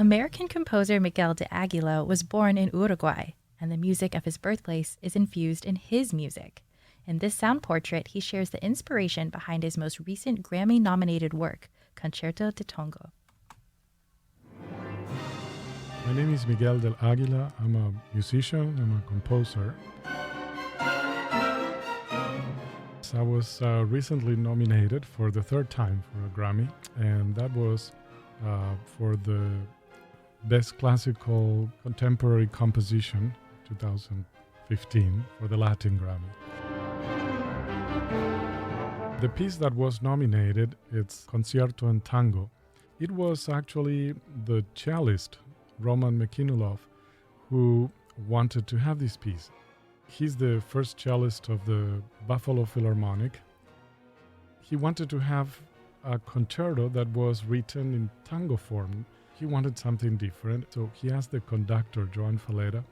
American composer Miguel Del Aguila was born in Uruguay, and the music of his birthplace is infused in his music. In this sound portrait, he shares the inspiration behind his most recent Grammy-nominated work, Concierto de Tango. My name is Miguel Del Aguila. I'm a musician, I'm a composer. I was recently nominated for the third time for a Grammy, and that was for the Best Classical Contemporary Composition 2015 for the Latin Grammy. The piece that was nominated, it's Concierto and Tango. It was actually the cellist, Roman Mekinulov, who wanted to have this piece. He's the first cellist of the Buffalo Philharmonic. He wanted to have a concerto that was written in tango form. He wanted something different, so he asked the conductor, JoAnn Falletta,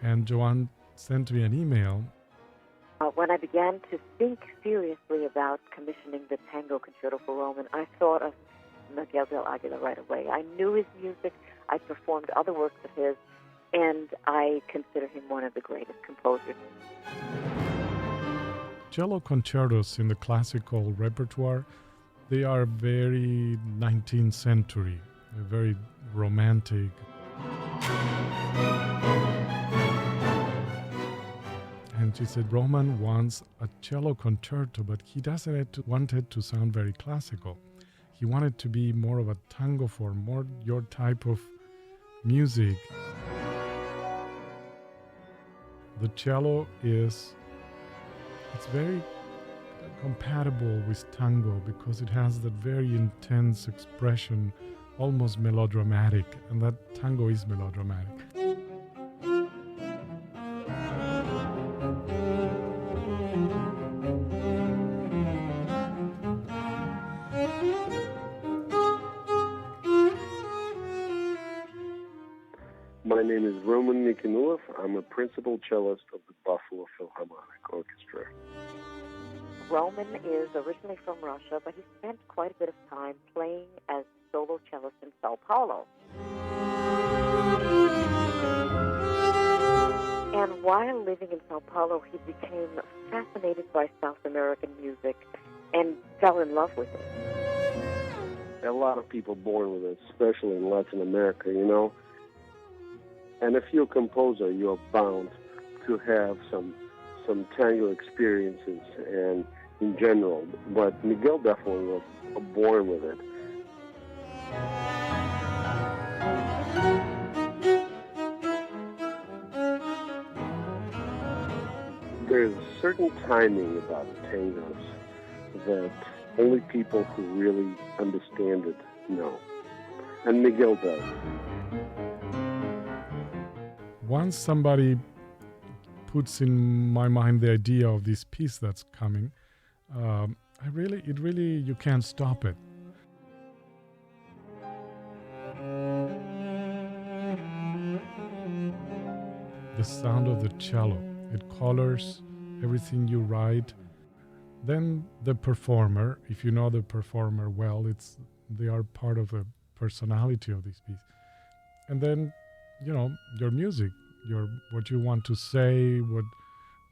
and JoAnn sent me an email. When I began to think seriously about commissioning the Tango Concerto for Roman, I thought of Miguel Del Aguila right away. I knew his music, I performed other works of his, and I consider him one of the greatest composers. Cello concertos in the classical repertoire, they are very 19th century, very romantic. And she said, Roman wants a cello concerto, but he doesn't want it to sound very classical. He wanted to be more of a tango form, more your type of music. The cello it's very compatible with tango because it has that very intense expression, almost melodramatic, and that tango is melodramatic. My name is Roman Mekinulov. I'm a principal cellist of the Buffalo Philharmonic Orchestra. Roman is originally from Russia, but he spent quite a bit of time playing as solo cellist in Sao Paulo. And while living in Sao Paulo, he became fascinated by South American music and fell in love with it. A lot of people born with it, especially in Latin America, you know. And if you're a composer, you're bound to have some tango experiences and in general. But Miguel definitely was born with it. There's a certain timing about tangos that only people who really understand it know. And Miguel does. Once somebody puts in my mind the idea of this piece that's coming, you can't stop it. The sound of the cello, it colors everything you write. Then the performer, if you know the performer well, they are part of the personality of this piece. And then, your music, what you want to say, what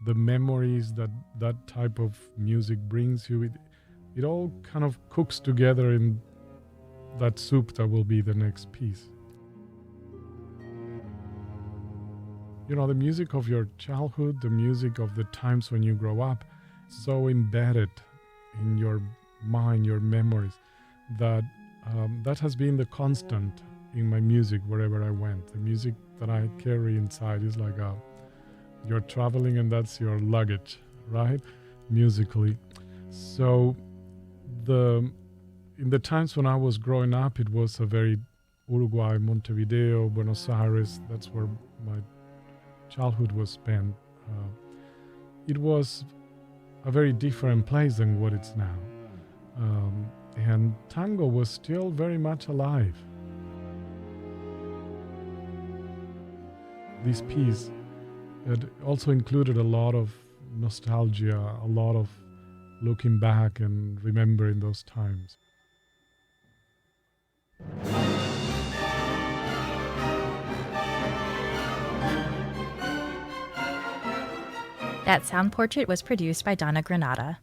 the memories that type of music brings you. It all kind of cooks together in that soup that will be the next piece. The music of your childhood, the music of the times when you grow up, so embedded in your mind, your memories, that has been the constant in my music wherever I went. The music that I carry inside is like you're traveling and that's your luggage, right? Musically. So in the times when I was growing up, it was a very Uruguay, Montevideo, Buenos Aires. That's where my childhood was spent. It was a very different place than what it's now. And tango was still very much alive. This piece, it also included a lot of nostalgia, a lot of looking back and remembering those times. That sound portrait was produced by Donna Granata.